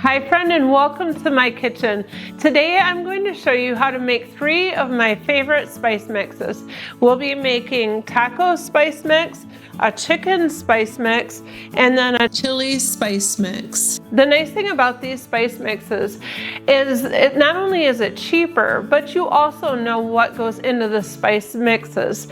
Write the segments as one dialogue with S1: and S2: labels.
S1: Hi friend, and welcome to my kitchen. Today I'm going to show you how to make 3 of my favorite spice mixes. We'll be making taco spice mix, a chicken spice mix, and then a chili spice mix. The nice thing about these spice mixes is not only is it cheaper, but you also know what goes into the spice mixes.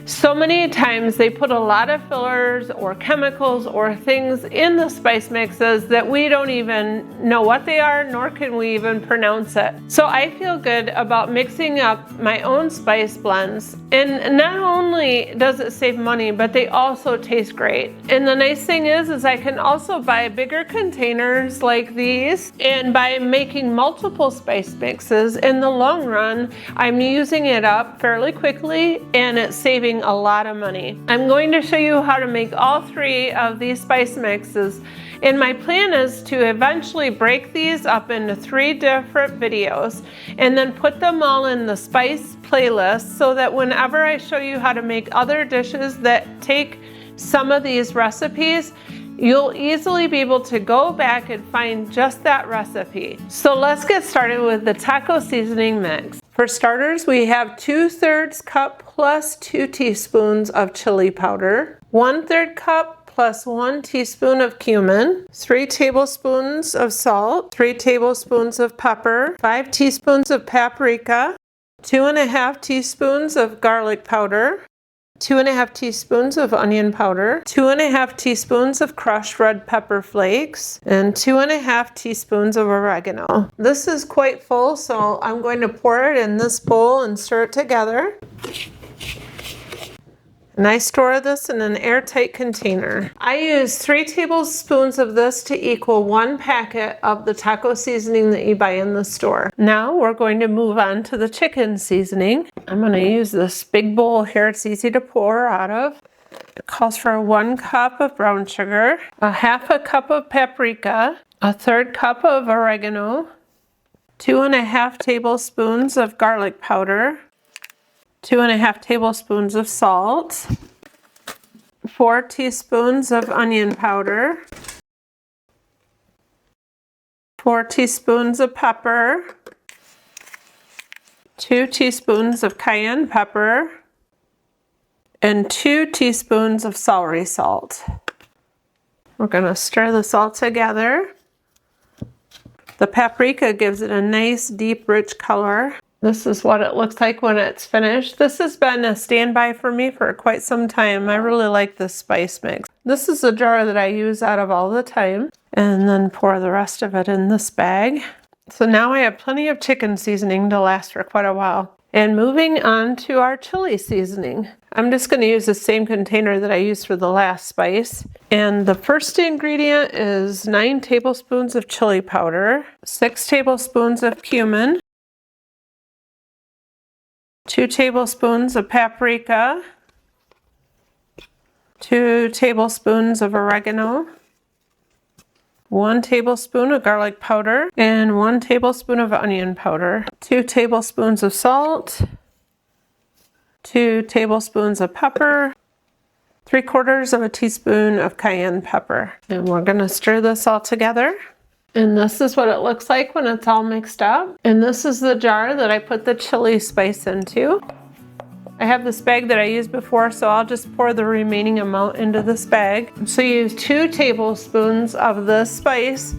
S1: So many times they put a lot of fillers or chemicals or things in the spice mixes that we don't even know what they are, nor can we even pronounce it. So I feel good about mixing up my own spice blends. And not only does it save money, but they also taste great. And the nice thing is I can also buy bigger containers like these, and by making multiple spice mixes, in the long run, I'm using it up fairly quickly and it's saving a lot of money. I'm going to show you how to make all 3 of these spice mixes, and my plan is to eventually break these up into 3 different videos and then put them all in the spice playlist so that whenever I show you how to make other dishes that take some of these recipes, you'll easily be able to go back and find just that recipe. So let's get started with the taco seasoning mix. For starters, we have 2/3 cup plus 2 teaspoons of chili powder, 1/3 cup plus 1 teaspoon of cumin, 3 tablespoons of salt, 3 tablespoons of pepper, 5 teaspoons of paprika, 2.5 teaspoons of garlic powder, 2.5 teaspoons of onion powder, 2.5 teaspoons of crushed red pepper flakes, and 2.5 teaspoons of oregano. This is quite full, so I'm going to pour it in this bowl and stir it together. And I store this in an airtight container. I use 3 tablespoons of this to equal 1 packet of the taco seasoning that you buy in the store. Now we're going to move on to the chicken seasoning. I'm going to use this big bowl here. It's easy to pour out of. It calls for 1 cup of brown sugar, 1/2 cup of paprika, 1/3 cup of oregano, 2.5 tablespoons of garlic powder, 2.5 tablespoons of salt, 4 teaspoons of onion powder, 4 teaspoons of pepper, 2 teaspoons of cayenne pepper, and 2 teaspoons of celery salt. We're going to stir this all together. The paprika gives it a nice, deep, rich color. This is what it looks like when it's finished. This has been a standby for me for quite some time. I really like this spice mix. This is a jar that I use out of all the time, and then pour the rest of it in this bag. So now I have plenty of chicken seasoning to last for quite a while. And moving on to our chili seasoning. I'm just going to use the same container that I used for the last spice. And the first ingredient is 9 tablespoons of chili powder, 6 tablespoons of cumin, 2 tablespoons of paprika, 2 tablespoons of oregano, 1 tablespoon of garlic powder, and 1 tablespoon of onion powder, 2 tablespoons of salt, 2 tablespoons of pepper, 3/4 teaspoon of cayenne pepper. And we're going to stir this all together. And this is what it looks like when it's all mixed up. And this is the jar that I put the chili spice into. I have this bag that I used before, so I'll just pour the remaining amount into this bag. So you use 2 tablespoons of this spice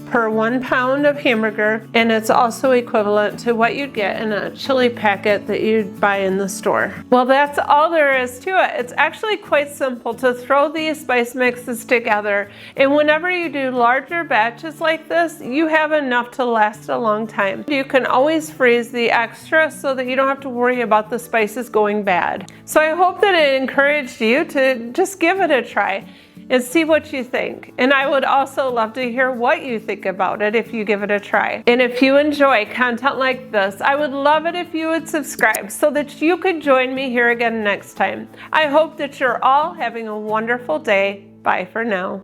S1: per 1 pound of hamburger, and it's also equivalent to what you'd get in a chili packet that you'd buy in the store. Well, that's all there is to it. It's actually quite simple to throw these spice mixes together, and whenever you do larger batches like this, you have enough to last a long time. You can always freeze the extra so that you don't have to worry about the spices going bad. So I hope that it encouraged you to just give it a try and see what you think. And I would also love to hear what you think about it if you give it a try. And if you enjoy content like this, I would love it if you would subscribe so that you could join me here again next time. I hope that you're all having a wonderful day. Bye for now.